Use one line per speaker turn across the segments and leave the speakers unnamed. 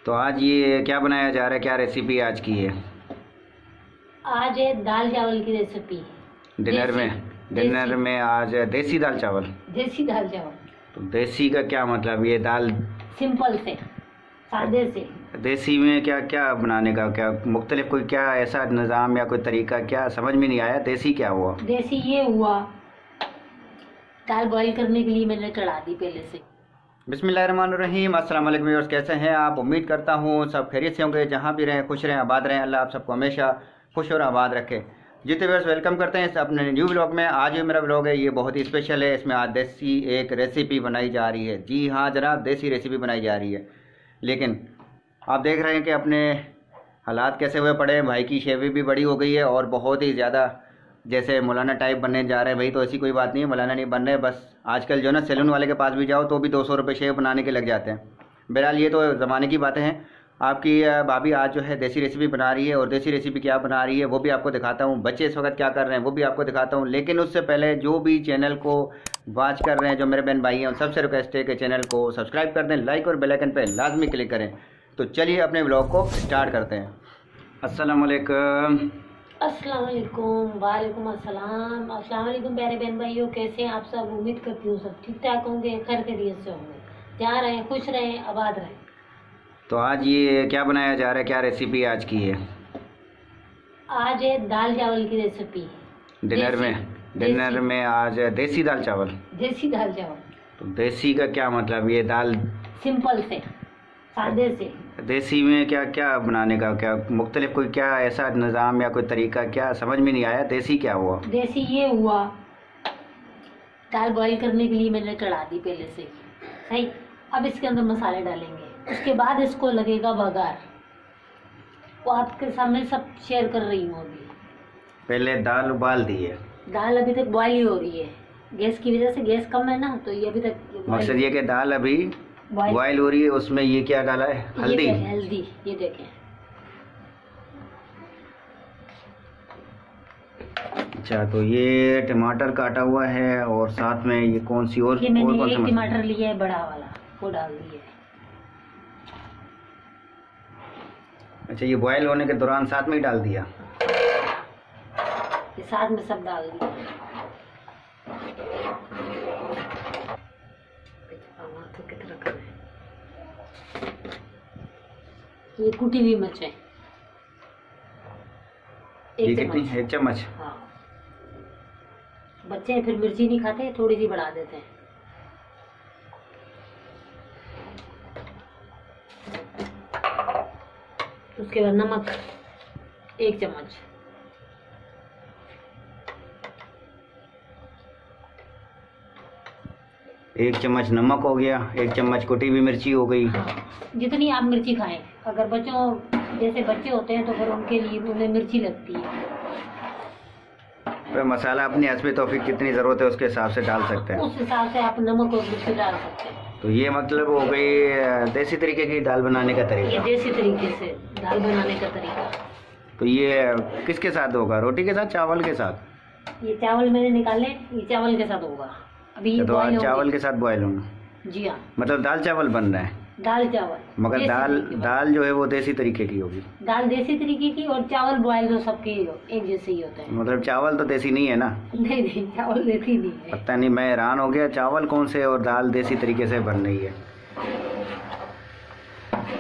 तो आज ये क्या बनाया जा रहा है, क्या रेसिपी आज की है?
आज है दाल चावल की रेसिपी।
डिनर में आज देसी दाल चावल।
देसी दाल चावल।
तो देसी का क्या मतलब? ये दाल
सिंपल से, सादे से।
देसी में क्या क्या बनाने का, क्या मुख्तलिफ कोई क्या ऐसा निज़ाम या कोई तरीका, क्या समझ में नहीं आया। देसी क्या हुआ?
देसी ये हुआ, दाल बॉईल करने के लिए मैंने चढ़ा दी पहले से।
बिस्मिल्लाहिर्रहमानिर्रहीम। अस्सलाम वालेकुम व्यूअर्स, कैसे हैं आप? उम्मीद करता हूँ सब खैरियत से होंगे। जहाँ भी रहें खुश रहें, आबाद रहें। अल्लाह आप सबको हमेशा खुश और आबाद रखे। जितने व्यूअर्स वेलकम करते हैं इस अपने न्यू व्लॉग में। आज जो मेरा व्लॉग है ये बहुत ही स्पेशल है। इसमें आज देसी एक रेसिपी बनाई जा रही है। जी हाँ जनाब, देसी रेसिपी बनाई जा रही है। लेकिन आप देख रहे हैं कि अपने हालात कैसे हुए पड़े हैं। भाई की शेवी भी बड़ी हो गई है और बहुत ही ज़्यादा जैसे मौलाना टाइप बनने जा रहे हैं। भाई तो ऐसी कोई बात नहीं है, मौलाना नहीं बन रहे। बस आजकल जो ना सैलून वाले के पास भी जाओ तो भी 200 रुपये शेव बनाने के लग जाते हैं। बहरहाल ये तो ज़माने की बातें हैं। आपकी भाभी आज जो है देसी रेसिपी बना रही है और देसी रेसिपी क्या बना रही है वो भी आपको दिखाता हूँ। बच्चे इस वक्त क्या कर रहे हैं वो भी आपको दिखाता हूँ। लेकिन उससे पहले जो भी चैनल को वॉच कर रहे हैं, जो मेरे बहन भाई हैं, उन सबसे रिक्वेस्ट है कि चैनल को सब्सक्राइब कर दें, लाइक और बेल आइकन पर लाजमी क्लिक करें। तो चलिए अपने ब्लॉग को स्टार्ट करते हैं। अस्सलाम वालेकुम।
अस्सलाम वालेकुम। वालेकुम अस्सलाम। अस्सलाम वालेकुम प्यारे बहन भाइयों, कैसे हैं आप सब? उम्मीद करती हूँ सब ठीक ठाक होंगे, खैर खैरियत से होंगे। जहाँ रहें खुश रहें, आबाद रहें।
तो आज ये क्या बनाया जा रहा है, क्या रेसिपी आज की है?
आज है दाल चावल की रेसिपी।
डिनर में आज देसी दाल चावल।
देसी दाल चावल।
तो देसी का क्या मतलब? ये दाल
सिंपल से, सादे से।
देसी में क्या क्या बनाने का, क्या मुख्तलिफ कोई क्या ऐसा निज़ाम या कोई तरीका, क्या समझ में नहीं आया। देसी क्या हुआ?
देसी ये हुआ, दाल बॉईल करने के लिए मैंने चढ़ा दी पहले से। सही। अब इसके अंदर मसाले डालेंगे, उसके बाद इसको लगेगा बघार। वो आपके सामने सब शेयर कर रही हूँ। अभी
पहले दाल उबाल दी है।
दाल अभी तक बॉईल ही हो रही है, गैस की वजह से। गैस कम है ना, तो ये अभी तक
मकसद ये कि दाल अभी बॉईल हो रही है। उसमें ये क्या डाला है? हल्दी।
हल्दी, ये देखें।
अच्छा, तो ये टमाटर काटा हुआ है और साथ में ये कौन सी और
ये मैंने
कौन
एक टमाटर लिया है बड़ा वाला, वो डाल दिया है।
अच्छा, ये बॉयल होने के दौरान साथ में ही डाल दिया?
ये साथ में सब डाल दिया। ये कुटी हुई मिर्च है,
एक चम्मच।
हाँ, बच्चे फिर मिर्ची नहीं खाते, थोड़ी सी बढ़ा देते हैं। उसके बाद नमक 1 चम्मच।
एक चम्मच नमक हो गया, 1 चम्मच कुटी हुई मिर्ची हो गई।
हाँ, जितनी आप मिर्ची खाएं। अगर बच्चों जैसे बच्चे होते हैं तो फिर उनके लिए उन्हें मिर्ची लगती है।
फिर मसाला अपनी हस्ब तौफीक कितनी ज़रूरत है उसके हिसाब से डाल सकते हैं।
उस हिसाब से आप नमक और मिर्ची डाल सकते हैं।
तो ये मतलब हो गई देसी तरीके की दाल बनाने का
ये
तरीका।
देसी तरीके से दाल बनाने का तरीका।
तो ये किसके साथ होगा? रोटी के साथ, चावल के साथ?
ये चावल मैंने निकाले, ये चावल के साथ होगा। अभी ये
तो आज चावल के साथ बॉयल होंगे?
जी हाँ,
मतलब दाल चावल बन रहा है।
दाल चावल,
मगर दाल जो है वो देसी तरीके की होगी।
दाल देसी तरीके की और चावल बॉयल तो सबके एक जैसे ही होते हैं।
मतलब चावल तो देसी नहीं है ना?
नहीं नहीं, चावल देसी नहीं है।
पता नहीं, मैं हैरान हो गया चावल कौन से और दाल देसी तरीके से बन रही है।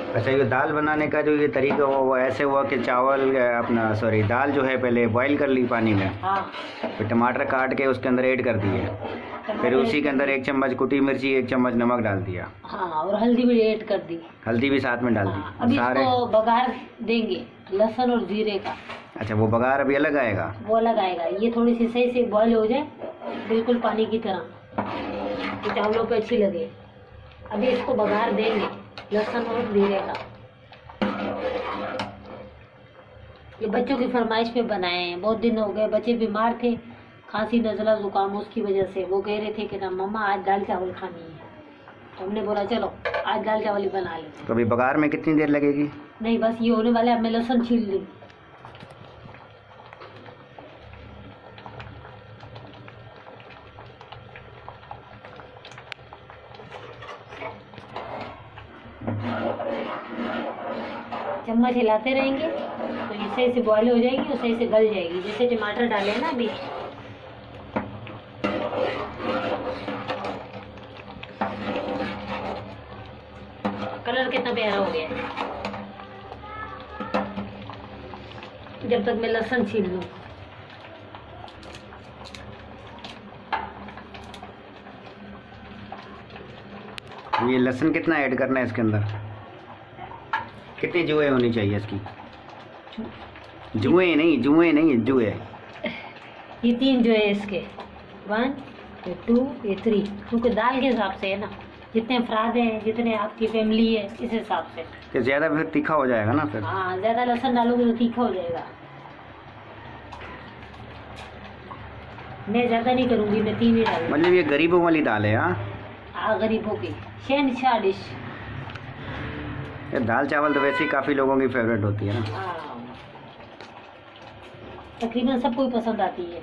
अच्छा, ये दाल बनाने का जो ये तरीका हुआ वो ऐसे हुआ कि चावल अपना दाल जो है पहले बॉईल कर ली पानी में।
हाँ।
फिर टमाटर काट के उसके अंदर ऐड कर दिए। फिर उसी के अंदर 1 चम्मच कुटी मिर्ची, 1 चम्मच नमक डाल दिया।
हाँ, और हल्दी भी ऐड कर दी।
हल्दी भी साथ में डाल दी।
हाँ, अभी
सारे
इसको बघार देंगे लहसुन और जीरे का।
अच्छा, वो बघार अभी अलग आएगा?
वो अलग आएगा। ये थोड़ी सी सही से बॉईल हो जाए, बिल्कुल पानी की तरह, तो चावलों पे अच्छी लगे। अभी इसको बघार देंगे लहसुन और जीरे का। ये बच्चों की फरमाइश पे बनाए हैं। बहुत दिन हो गए, बच्चे बीमार थे, खांसी नज़ला जुकाम, उसकी वजह से वो कह रहे थे कि ना मम्मा आज दाल चावल खानी है। तो हमने बोला चलो आज दाल चावल ही बना लेते हैं।
तो अभी बघार में कितनी देर लगेगी?
नहीं, बस ये होने वाला है। अब मैं लहसुन छील ली। चम्मच हिलाते रहेंगे तो ये सही से बॉयल हो जाएगी और सही से गल जाएगी। जैसे टमाटर डाले हैं ना अभी, कलर कितना प्यारा हो गया है। जब तक मैं लहसुन छील लूँ।
ये लहसुन कितना ऐड करना है इसके अंदर? कितनी जुए होनी चाहिए इसकी? जुए नहीं, जुए।
ये 3 जो है इसके, 1 ये 2 ये 3, क्योंकि दाल के हिसाब से है ना, जितने अफराद हैं, जितने आपकी फैमिली है, इस हिसाब से।
तो ज़्यादा फिर तीखा हो जाएगा ना फिर?
हाँ, ज़्यादा लहसुन डालोगे तो तीखा हो जाएगा। मैं ज़्यादा नहीं करूँगी, मैं 3 ही डालूंगी।
मतलब ये गरीबों वाली दाल है?
हाँ, गरीबों की शहनशाह डिश।
ये दाल चावल तो वैसे ही काफ़ी लोगों की फेवरेट होती है ना।
हाँ, तकरीबन सबको ही पसंद आती है।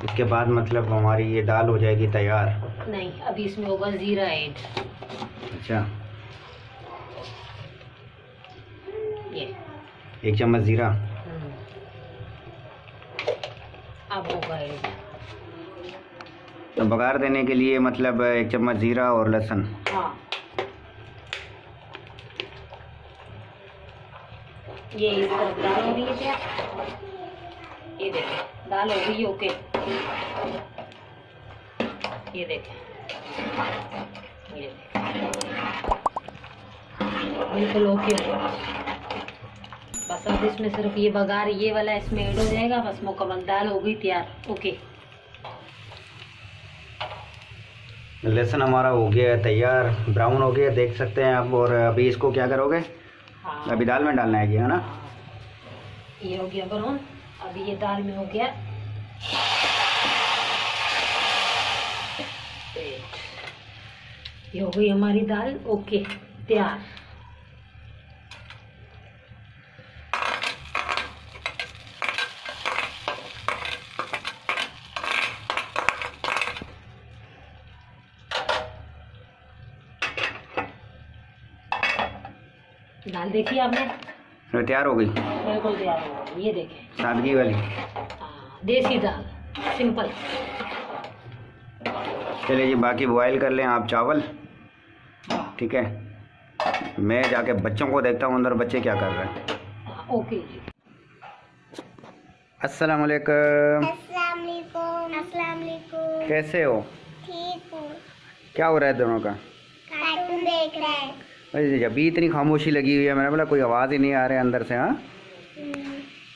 इसके बाद मतलब हमारी ये दाल हो जाएगी तैयार?
नहीं, अभी इसमें होगा जीरा ऐड।
अच्छा,
ये
1 चम्मच जीरा।
अब होगा ऐड।
तो बघार देने के लिए मतलब 1 चम्मच जीरा और लहसुन।
हाँ, ये इस तरफ दाल हो रही है क्या? ये देखें, दाल हो गई है। ओके, ये देखें, ये बिल्कुल ओके। बस अब इसमें सिर्फ ये बघार ये वाला इसमें ऐड हो जाएगा, बस मुकम्मल दाल हो गई तैयार। ओके,
लहसुन हमारा हो गया है तैयार, ब्राउन हो गया देख सकते हैं आप। और अभी इसको क्या करोगे?
हाँ,
अभी दाल में डालना है, ना?
ये हो गया ब्राउन, अभी ये दाल में हो गया। ये हो गई हमारी दाल ओके तैयार। दाल देखिए आपने,
तो तैयार हो गई,
बिल्कुल तैयार हो गई। ये देखें,
सादगी वाली।
देसी दाल सिंपल।
चलिए जी, बाकी बॉयल कर लें आप चावल, ठीक है? मैं जाके बच्चों को देखता हूँ अंदर बच्चे क्या कर रहे हैं।
ओके जी।
अस्सलाम वालेकुम।
अस्सलाम वालेकुम।
कैसे हो?
ठीक हूँ।
क्या हो रहा है दोनों का?
कार्टून देख रहे हैं।
अरे अभी इतनी खामोशी लगी हुई है, मैंने बोला कोई आवाज़ ही नहीं आ रही है अंदर से। हाँ,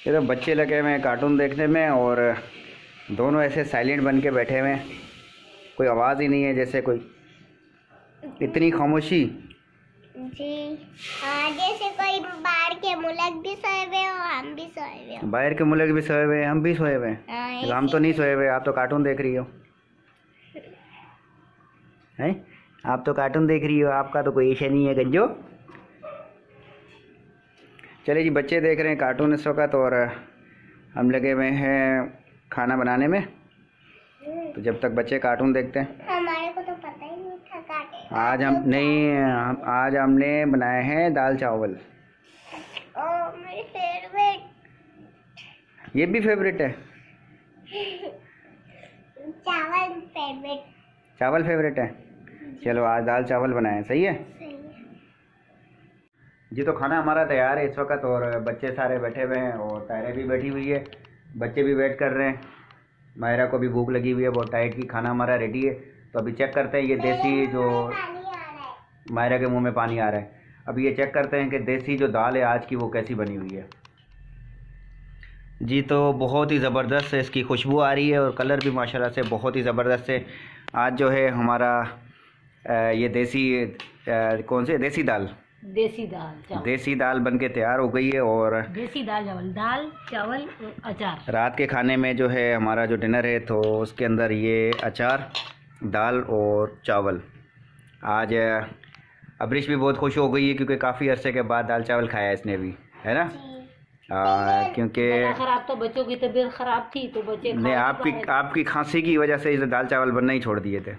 ये तो बच्चे लगे हुए हैं कार्टून देखने में और दोनों ऐसे साइलेंट बन के बैठे हुए हैं, कोई आवाज़ ही नहीं है जैसे कोई। इतनी खामोशी
जी हाँ, जैसे कोई बाहर के मुल्क भी सोए हुए हो, हम भी सोए हुए हो।
बाहर के मुल्क भी सोए हुए हैं, हम भी सोए हुए हैं।
हाँ,
हम तो नहीं सोए हुए, आप तो कार्टून देख रही हो। हैं? आप तो कार्टून देख रही हो, आपका तो कोई इशा नहीं है गंजो। चलिए जी, बच्चे देख रहे हैं कार्टून इस वक्त और हम लगे हुए हैं खाना बनाने में। तो जब तक बच्चे कार्टून देखते हैं,
हमारे को तो पता ही नहीं था काटे।
आज हमने बनाए हैं दाल चावल।
ओह, मेरी फेवरेट।
ये भी फेवरेट है?
चावल फेवरेट।
चावल फेवरेट है? चलो आज दाल चावल बनाए, सही है
सही है।
जी। तो खाना हमारा तैयार है इस वक्त और बच्चे सारे बैठे हुए हैं और तायरा भी बैठी हुई है, बच्चे भी वेट कर रहे हैं। मायरा को भी भूख लगी हुई है बहुत टाइट की। खाना हमारा रेडी है, तो अभी चेक करते हैं ये देसी जो
पानी आ रहा है।
मायरा के मुंह में पानी आ रहा है। अभी ये चेक करते हैं कि देसी जो दाल है आज की वो कैसी बनी हुई है। जी, तो बहुत ही ज़बरदस्त इसकी खुशबू आ रही है और कलर भी माशाल्लाह से बहुत ही ज़बरदस्त है। आज जो है हमारा ये देसी कौन सी देसी दाल
चावल।
देसी दाल बन के तैयार हो गई है और
देसी दाल चावल और अचार।
रात के खाने में जो है हमारा जो डिनर है तो उसके अंदर ये अचार, दाल और चावल। आज अब्रिश भी बहुत खुश हो गई है क्योंकि काफ़ी अरसे के बाद दाल चावल खाया इसने भी, है ना? क्योंकि
खराब तो बच्चों की तबीयत खराब थी तो बच्चे
नहीं, आपकी खांसी की वजह से इसे दाल चावल बनना ही छोड़ दिए थे।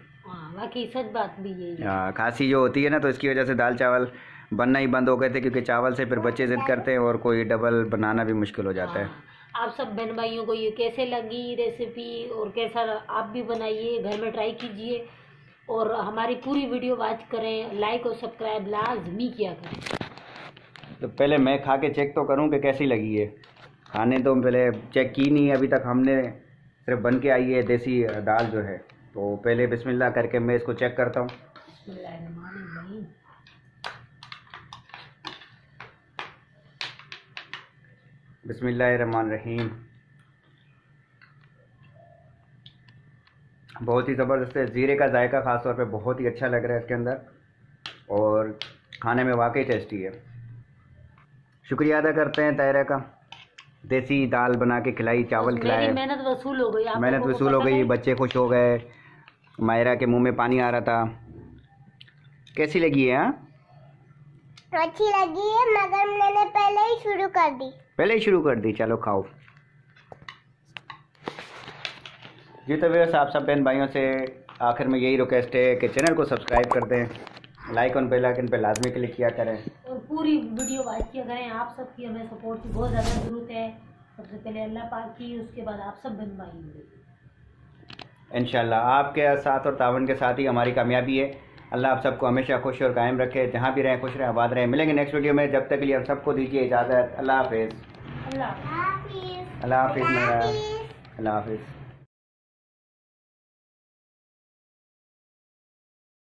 बाकी सच बात भी यही है।
हाँ, खांसी जो होती है ना, तो इसकी वजह से दाल चावल बनना ही बंद हो गए थे, क्योंकि चावल से फिर बच्चे जिद करते हैं और कोई डबल बनाना भी मुश्किल हो जाता है।
आप सब बहन भाइयों को ये कैसे लगी रेसिपी और कैसा आप भी बनाइए, घर में ट्राई कीजिए और हमारी पूरी वीडियो वॉच करें, लाइक और सब्सक्राइब लाजमी किया करें।
तो पहले मैं खा के चेक तो करूं कि कैसी लगी है। खाने तो पहले चेक की नहीं अभी तक, हमने सिर्फ बन के आई है देसी दाल जो है। तो पहले बिस्मिल्लाह करके मैं इसको चेक करता हूँ। बिस्मिल्लाहिर्रहमानिर्रहीम। बहुत ही ज़बरदस्त है, ज़ीरे का जायका ख़ास तौर पे बहुत ही अच्छा लग रहा है इसके अंदर, और खाने में वाकई टेस्टी है। शुक्रिया अदा करते हैं तायरा का, देसी दाल बना के खिलाई, चावल खिलाए।
मेहनत वसूल हो गई,
मेहनत वसूल हो गई, बच्चे खुश हो गए, मायरा के मुंह में पानी आ रहा था। कैसी लगी है?
अच्छी लगी है, मगर मैंने पहले ही शुरू कर दी। चलो खाओ जी। तो व्यवस्था आप सब बहन भाइयों से आखिर में यही रिक्वेस्ट है कि चैनल को सब्सक्राइब कर दें, लाइक और बेल आइकन पर लाजमी क्लिक किया करें
और पूरी वीडियो वॉच किया करें। आप सबकी हमें सपोर्ट की बहुत ज़्यादा ज़रूरत है। सबसे पहले अल्लाह पाक की, उसके बाद आप सब बहन भाई होंगे
इंशाल्लाह। आपके साथ और तावन के साथ ही हमारी कामयाबी है। अल्लाह आप सबको हमेशा खुश और कायम रखे, जहाँ भी रहें खुश रहें, आबाद रहें। मिलेंगे नेक्स्ट वीडियो में, जब तक के लिए हम सबको दीजिए इजाज़त। अल्लाह हाफिज़।
अल्लाह
अल्लाह हाफिज़।